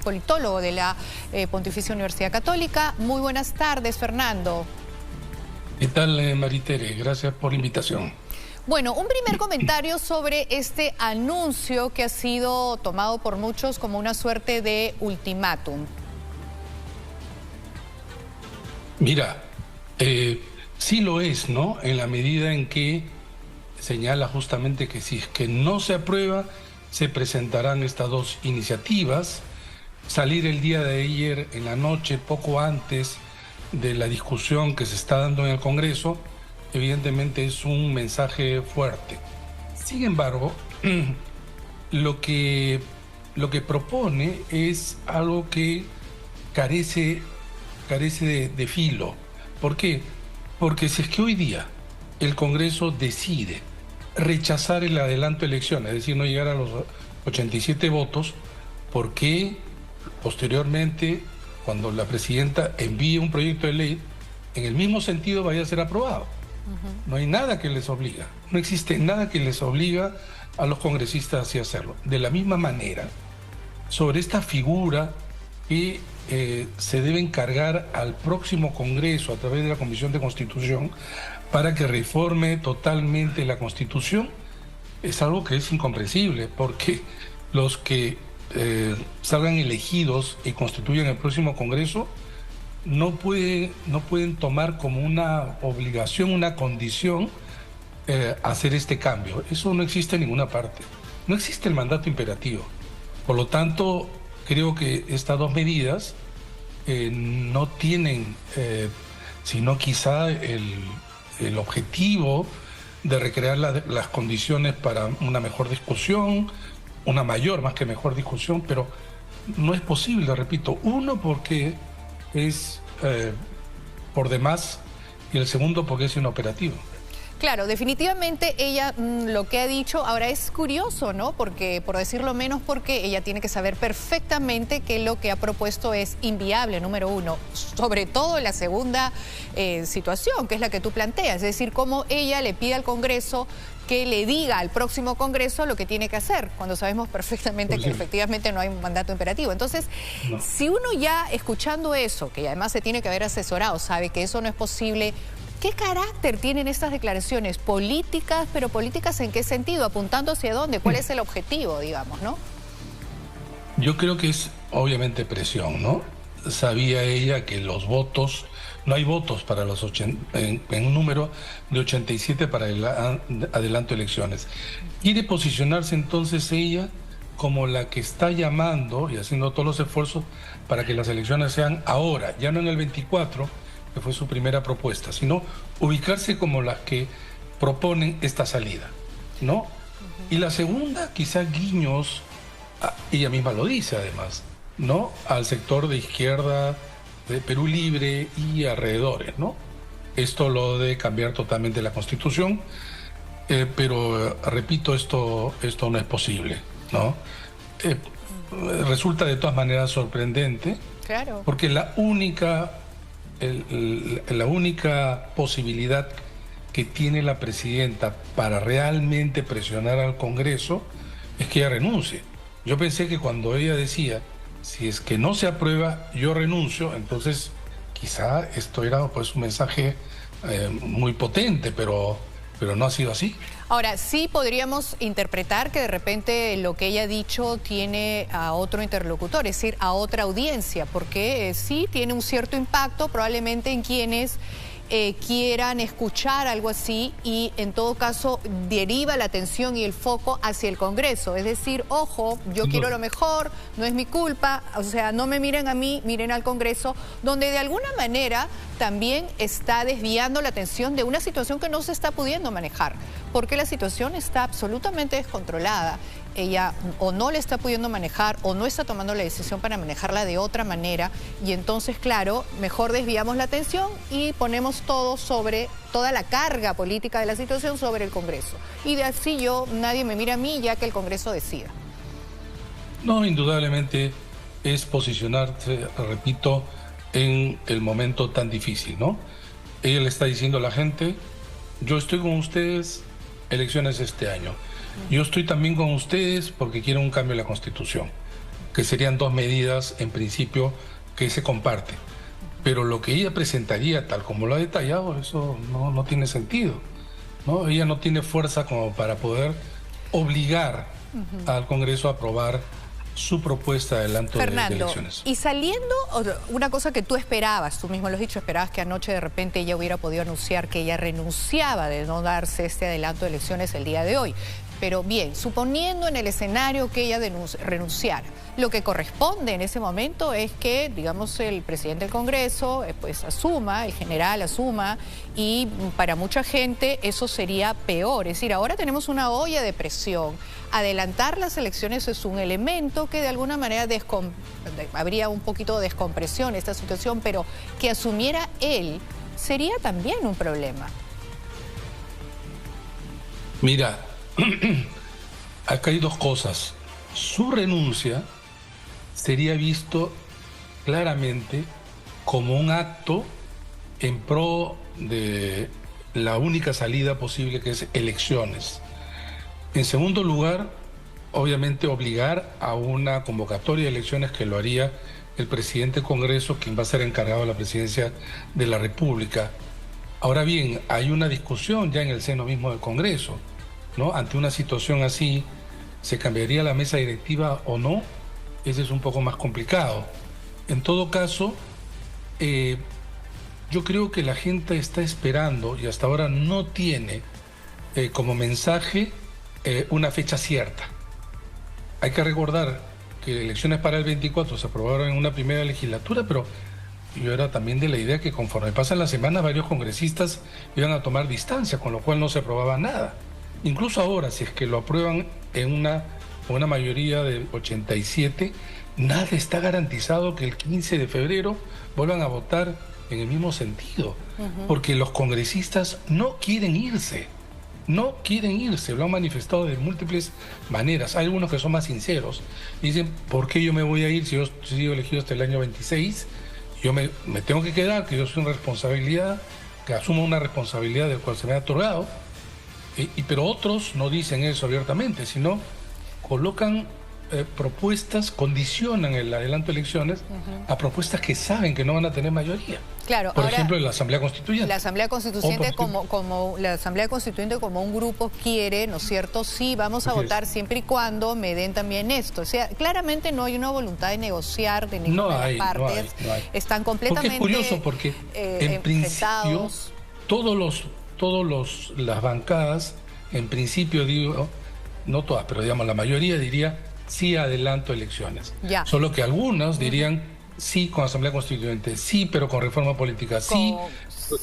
politólogo de la Pontificia Universidad Católica. Muy buenas tardes, Fernando. ¿Qué tal, Maritere? Gracias por la invitación. Bueno, un primer comentario sobre este anuncio que ha sido tomado por muchos como una suerte de ultimátum. Mira, sí lo es, ¿no? En la medida en que señala justamente que si es que no se aprueba, se presentarán estas dos iniciativas. Salir el día de ayer en la noche, poco antes de la discusión que se está dando en el Congreso, evidentemente es un mensaje fuerte. Sin embargo, lo que propone es algo que carece de filo. ¿Por qué? Porque si es que hoy día el Congreso decide rechazar el adelanto de elecciones, es decir, no llegar a los 87 votos, ¿por qué posteriormente, cuando la presidenta envíe un proyecto de ley, en el mismo sentido vaya a ser aprobado? No hay nada que les obliga, no existe nada que les obliga a los congresistas así hacerlo. De la misma manera, sobre esta figura que se debe encargar al próximo Congreso a través de la Comisión de Constitución para que reforme totalmente la Constitución, es algo que es incomprensible, porque los que salgan elegidos y constituyan el próximo Congreso no pueden tomar como una obligación, una condición hacer este cambio. Eso no existe en ninguna parte. No existe el mandato imperativo. Por lo tanto, creo que estas dos medidas no tienen, sino quizá el objetivo de recrear las condiciones para una mejor discusión, una mayor más que mejor discusión, pero no es posible, repito. Uno, porque es por demás, y el segundo porque es inoperativo. Claro, definitivamente ella lo que ha dicho ahora es curioso, ¿no? Porque, por decirlo menos, porque ella tiene que saber perfectamente que lo que ha propuesto es inviable, número uno. Sobre todo la segunda situación, que es la que tú planteas, es decir, cómo ella le pide al Congreso que le diga al próximo Congreso lo que tiene que hacer, cuando sabemos perfectamente que efectivamente no hay un mandato imperativo. Entonces, si uno ya escuchando eso, que además se tiene que haber asesorado, sabe que eso no es posible, ¿qué carácter tienen estas declaraciones? Políticas, pero políticas ¿en qué sentido? ¿Apuntando hacia dónde? ¿Cuál es el objetivo, digamos, no? Yo creo que es obviamente presión, ¿no? Sabía ella que los votos, no hay votos para los en un número de 87 para el adelanto de elecciones. Quiere posicionarse entonces ella como la que está llamando y haciendo todos los esfuerzos para que las elecciones sean ahora, ya no en el 24, que fue su primera propuesta, sino ubicarse como las que proponen esta salida, ¿no? Y la segunda, quizá guiños, ella misma lo dice además, ¿no? Al sector de izquierda de Perú Libre y alrededores, ¿no? Esto lo de cambiar totalmente la Constitución, pero repito, esto no es posible, ¿no? Resulta de todas maneras sorprendente, claro, porque la única posibilidad que tiene la presidenta para realmente presionar al Congreso es que ella renuncie. Yo pensé que cuando ella decía, si es que no se aprueba, yo renuncio, entonces quizá esto era pues un mensaje muy potente, pero no ha sido así. Ahora, sí podríamos interpretar que de repente lo que ella ha dicho tiene a otro interlocutor, es decir, a otra audiencia, porque sí tiene un cierto impacto probablemente en quienes quieran escuchar algo así y en todo caso deriva la atención y el foco hacia el Congreso. Es decir, ojo, yo quiero lo mejor, no es mi culpa, o sea, no me miren a mí, miren al Congreso, donde de alguna manera también está desviando la atención de una situación que no se está pudiendo manejar, porque la situación está absolutamente descontrolada. Ella o no le está pudiendo manejar o no está tomando la decisión para manejarla de otra manera y entonces, claro, mejor desviamos la atención y ponemos toda la carga política de la situación sobre el Congreso. Y de así nadie me mira a mí ya que el Congreso decida. No, indudablemente es posicionarse, repito, en el momento tan difícil, ¿no? Ella le está diciendo a la gente, yo estoy con ustedes, elecciones este año. Yo estoy también con ustedes porque quiero un cambio en la Constitución. que serían dos medidas en principio que se comparten. Pero lo que ella presentaría, tal como lo ha detallado, eso no tiene sentido, ¿no? Ella no tiene fuerza como para poder obligar al Congreso a aprobar su propuesta de adelanto de elecciones. Y saliendo, una cosa que tú esperabas, tú mismo lo has dicho, esperabas que anoche de repente ella hubiera podido anunciar que ella renunciaba de no darse este adelanto de elecciones el día de hoy. Pero bien, suponiendo en el escenario que ella renunciara, lo que corresponde en ese momento es que, digamos, el presidente del Congreso pues asuma, el general asuma, y para mucha gente eso sería peor. Es decir, ahora tenemos una olla de presión. Adelantar las elecciones es un elemento que de alguna manera habría un poquito de descompresión esta situación, pero que asumiera él sería también un problema. Mira, acá hay dos cosas. Su renuncia sería visto claramente como un acto en pro de la única salida posible, que es elecciones. En segundo lugar, obviamente obligar a una convocatoria de elecciones que lo haría el presidente del Congreso, quien va a ser encargado de la presidencia de la República. Ahora bien, hay una discusión ya en el seno mismo del Congreso, ¿no? Ante una situación así, ¿se cambiaría la mesa directiva o no? Ese es un poco más complicado. En todo caso, yo creo que la gente está esperando y hasta ahora no tiene como mensaje una fecha cierta. Hay que recordar que elecciones para el 24 se aprobaron en una primera legislatura, pero yo era también de la idea que conforme pasan las semanas varios congresistas iban a tomar distancia, con lo cual no se aprobaba nada. Incluso ahora, si es que lo aprueban en una mayoría de 87, nada está garantizado que el 15 de febrero vuelvan a votar en el mismo sentido, porque los congresistas no quieren irse. No quieren irse, lo han manifestado de múltiples maneras. Hay algunos que son más sinceros. Dicen, ¿por qué yo me voy a ir si yo he sido elegido hasta el año 26? Yo me tengo que quedar, que yo soy una responsabilidad, que asumo una responsabilidad del cual se me ha otorgado. Pero otros no dicen eso abiertamente, sino colocan propuestas, condicionan el adelanto de elecciones a propuestas que saben que no van a tener mayoría. Claro, por ejemplo, en la Asamblea Constituyente. La Asamblea Constituyente la Asamblea Constituyente como un grupo quiere, ¿no es cierto? Sí, vamos a votar siempre y cuando me den también esto. O sea, claramente no hay una voluntad de negociar de ninguna de las partes. No hay. Están completamente porque es curioso, porque en principio las bancadas, en principio digo, no todas, pero digamos la mayoría diría sí adelanto elecciones. Ya. Solo que algunos dirían sí con Asamblea Constituyente, sí pero con reforma política, sí,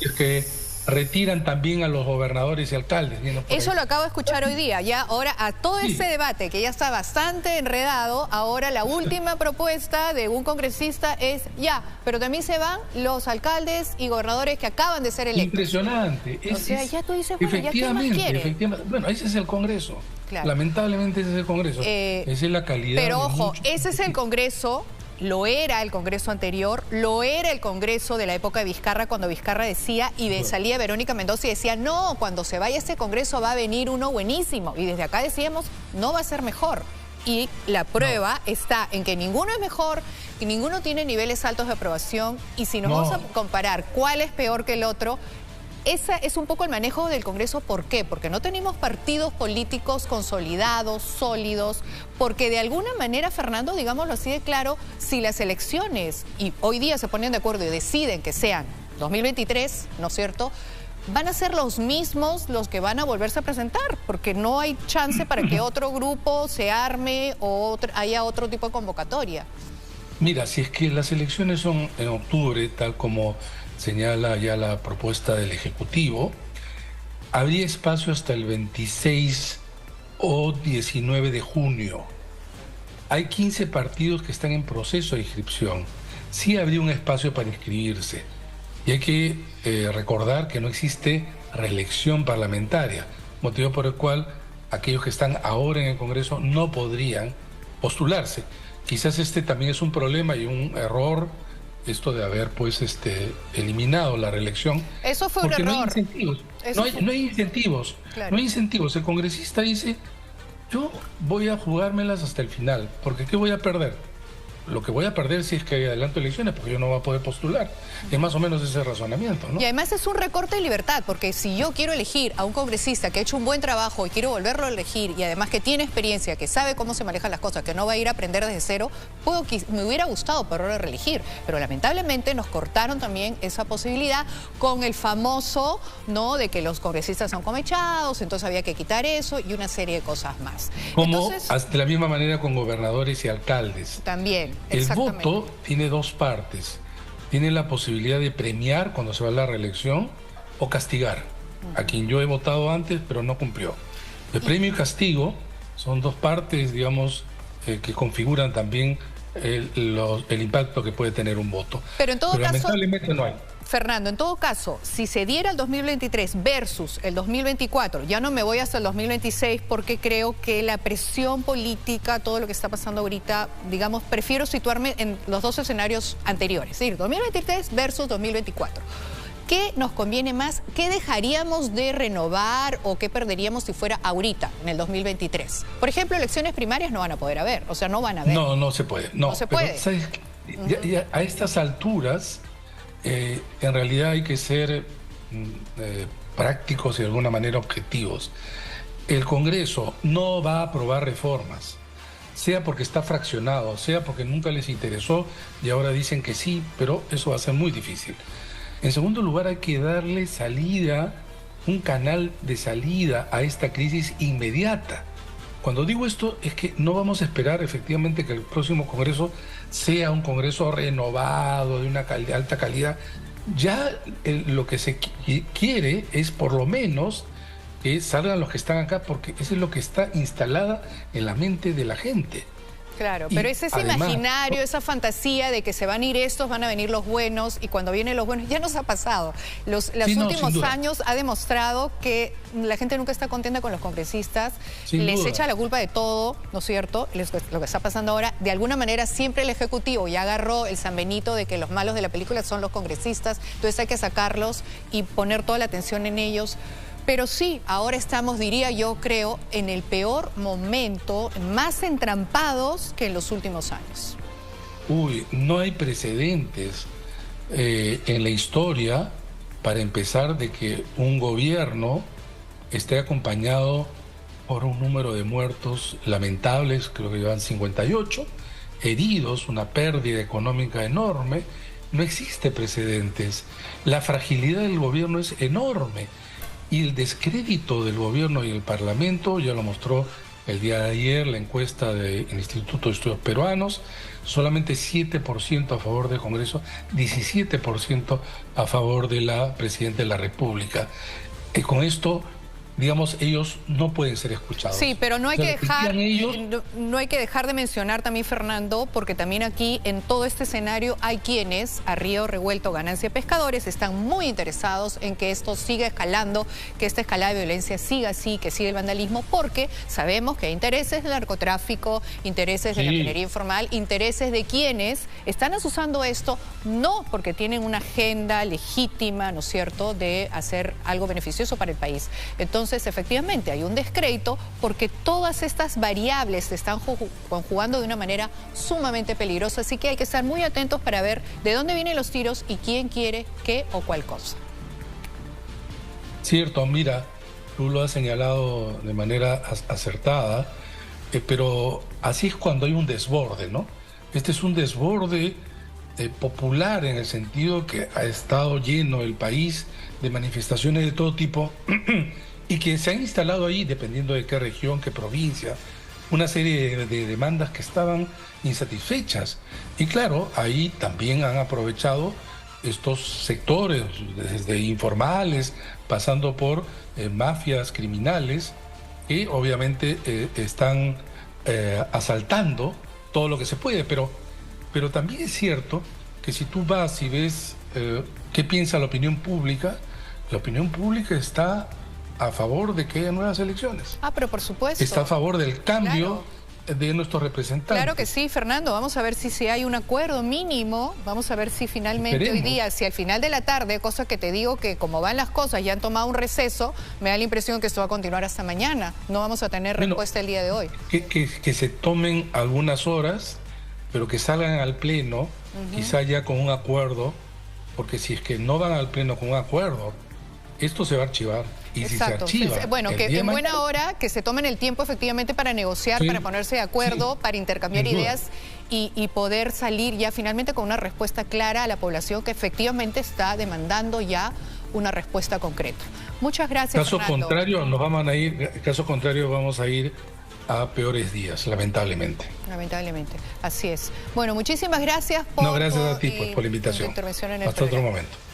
es que retiran también a los gobernadores y alcaldes. Eso lo acabo de escuchar hoy día. Ya ahora a todo ese debate que ya está bastante enredado, ahora la última propuesta de un congresista es pero también se van los alcaldes y gobernadores que acaban de ser electos. Impresionante. O sea, ya tú dices, bueno, efectivamente. Bueno, ese es el Congreso. Claro. Lamentablemente ese es el Congreso. Esa es la calidad. Pero ojo, ese es el Congreso. Lo era el Congreso anterior, lo era el Congreso de la época de Vizcarra, cuando Vizcarra decía, y salía Verónica Mendoza y decía, no, cuando se vaya este Congreso va a venir uno buenísimo. Y desde acá decíamos, no va a ser mejor. Y la prueba está en que ninguno es mejor, que ninguno tiene niveles altos de aprobación, y si nos vamos a comparar cuál es peor que el otro, ese es un poco el manejo del Congreso. ¿Por qué? Porque no tenemos partidos políticos consolidados, sólidos, porque de alguna manera, Fernando, digámoslo así de claro, si las elecciones, y hoy día se ponen de acuerdo y deciden que sean 2023, ¿no es cierto?, van a ser los mismos los que van a volverse a presentar, porque no hay chance para que otro grupo se arme o haya otro tipo de convocatoria. Mira, si es que las elecciones son en octubre, tal como señala ya la propuesta del Ejecutivo, habría espacio hasta el 26 o 19 de junio. Hay 15 partidos que están en proceso de inscripción. Sí habría un espacio para inscribirse. Y hay que recordar que no existe reelección parlamentaria, motivo por el cual aquellos que están ahora en el Congreso no podrían postularse. Quizás este también es un problema y un error, esto de haber eliminado la reelección. Eso fue un error. No hay incentivos. No hay incentivos. Claro. No hay incentivos. El congresista dice, yo voy a jugármelas hasta el final, porque ¿qué voy a perder? lo que voy a perder si es que adelanto elecciones, porque yo no voy a poder postular. Es más o menos ese razonamiento, ¿no? Y además es un recorte de libertad, porque si yo quiero elegir a un congresista que ha hecho un buen trabajo y quiero volverlo a elegir, y además que tiene experiencia, que sabe cómo se manejan las cosas, que no va a ir a aprender desde cero, me hubiera gustado poderlo reelegir. Pero lamentablemente nos cortaron también esa posibilidad con el famoso, ¿no?, de que los congresistas son comechados, entonces había que quitar eso y una serie de cosas más. Como Entonces, de la misma manera con gobernadores y alcaldes. también, El voto tiene dos partes. Tiene la posibilidad de premiar cuando se va a la reelección o castigar a quien yo he votado antes pero no cumplió. El premio y castigo son dos partes, digamos, que configuran también el impacto que puede tener un voto. Pero en todo caso, lamentablemente no hay. Fernando, en todo caso, si se diera el 2023 versus el 2024, ya no me voy hasta el 2026 porque creo que la presión política, todo lo que está pasando ahorita, digamos, prefiero situarme en los dos escenarios anteriores, es decir, 2023 versus 2024. ¿Qué nos conviene más? ¿Qué dejaríamos de renovar o qué perderíamos si fuera ahorita, en el 2023? Por ejemplo, elecciones primarias no van a poder haber, o sea, no van a haber. No, no se puede. No se puede. Pero, ¿sabes? Ya a estas alturas, en realidad hay que ser prácticos y de alguna manera objetivos. El Congreso no va a aprobar reformas, sea porque está fraccionado, sea porque nunca les interesó y ahora dicen que sí, pero eso va a ser muy difícil. En segundo lugar, hay que darle salida, un canal de salida a esta crisis inmediata. Cuando digo esto es que no vamos a esperar efectivamente que el próximo Congreso sea un Congreso renovado, de una alta calidad. Ya lo que se quiere es por lo menos que salgan los que están acá, porque eso es lo que está instalada en la mente de la gente. Claro, pero es ese imaginario, esa fantasía de que se van a ir estos, van a venir los buenos, y cuando vienen los buenos, ya nos ha pasado. Los últimos años ha demostrado que la gente nunca está contenta con los congresistas, les echa la culpa de todo, ¿no es cierto? Lo que está pasando ahora, de alguna manera siempre el Ejecutivo ya agarró el San Benito de que los malos de la película son los congresistas, entonces hay que sacarlos y poner toda la atención en ellos. Pero sí, ahora estamos, diría yo, creo, en el peor momento, más entrampados que en los últimos años. Uy, no hay precedentes en la historia, para empezar, de que un gobierno esté acompañado por un número de muertos lamentables, creo que llevan 58, heridos, una pérdida económica enorme. No existe precedentes. La fragilidad del gobierno es enorme. Y el descrédito del gobierno y el Parlamento, ya lo mostró el día de ayer la encuesta del Instituto de Estudios Peruanos, solamente 7% a favor del Congreso, 17% a favor de la Presidenta de la República. Y con esto, digamos, ellos no pueden ser escuchados. Sí, pero no hay que dejar de mencionar también, Fernando, porque también aquí en todo este escenario hay quienes, a río revuelto ganancia pescadores, están muy interesados en que esto siga escalando, que esta escalada de violencia siga así, que siga el vandalismo, porque sabemos que hay intereses del narcotráfico, intereses de la minería informal, intereses de quienes están asusando esto, no porque tienen una agenda legítima, ¿no es cierto?, de hacer algo beneficioso para el país. Entonces, efectivamente, hay un descrédito porque todas estas variables se están conjugando de una manera sumamente peligrosa. Así que hay que estar muy atentos para ver de dónde vienen los tiros y quién quiere qué o cuál cosa. Cierto, mira, tú lo has señalado de manera acertada, pero así es cuando hay un desborde, ¿no? Este es un desborde popular, en el sentido que ha estado lleno el país de manifestaciones de todo tipo y que se han instalado ahí, dependiendo de qué región, qué provincia, una serie de demandas que estaban insatisfechas. Y claro, ahí también han aprovechado estos sectores, desde informales, pasando por mafias criminales, que obviamente están asaltando todo lo que se puede. Pero también es cierto que si tú vas y ves qué piensa la opinión pública está a favor de que haya nuevas elecciones. Ah, pero por supuesto. Está a favor del cambio de nuestros representantes. Claro que sí, Fernando. Vamos a ver si hay un acuerdo mínimo. Vamos a ver si finalmente hoy día, si al final de la tarde, cosa que te digo que como van las cosas, ya han tomado un receso, me da la impresión que esto va a continuar hasta mañana. No vamos a tener respuesta el día de hoy. Que se tomen algunas horas pero que salgan al Pleno, quizá ya con un acuerdo, porque si es que no van al Pleno con un acuerdo, esto se va a archivar. Y exacto. Si se archiva, Bueno, que en buena hora que se tomen el tiempo efectivamente para negociar, sí, para ponerse de acuerdo, sí, para intercambiar ideas y poder salir ya finalmente con una respuesta clara a la población que efectivamente está demandando ya una respuesta concreta. Muchas gracias, caso Fernando. Caso contrario vamos a ir a peores días, lamentablemente. Lamentablemente, así es. Bueno, muchísimas gracias por, gracias a ti por la invitación. tu intervención en el Hasta programa. otro momento.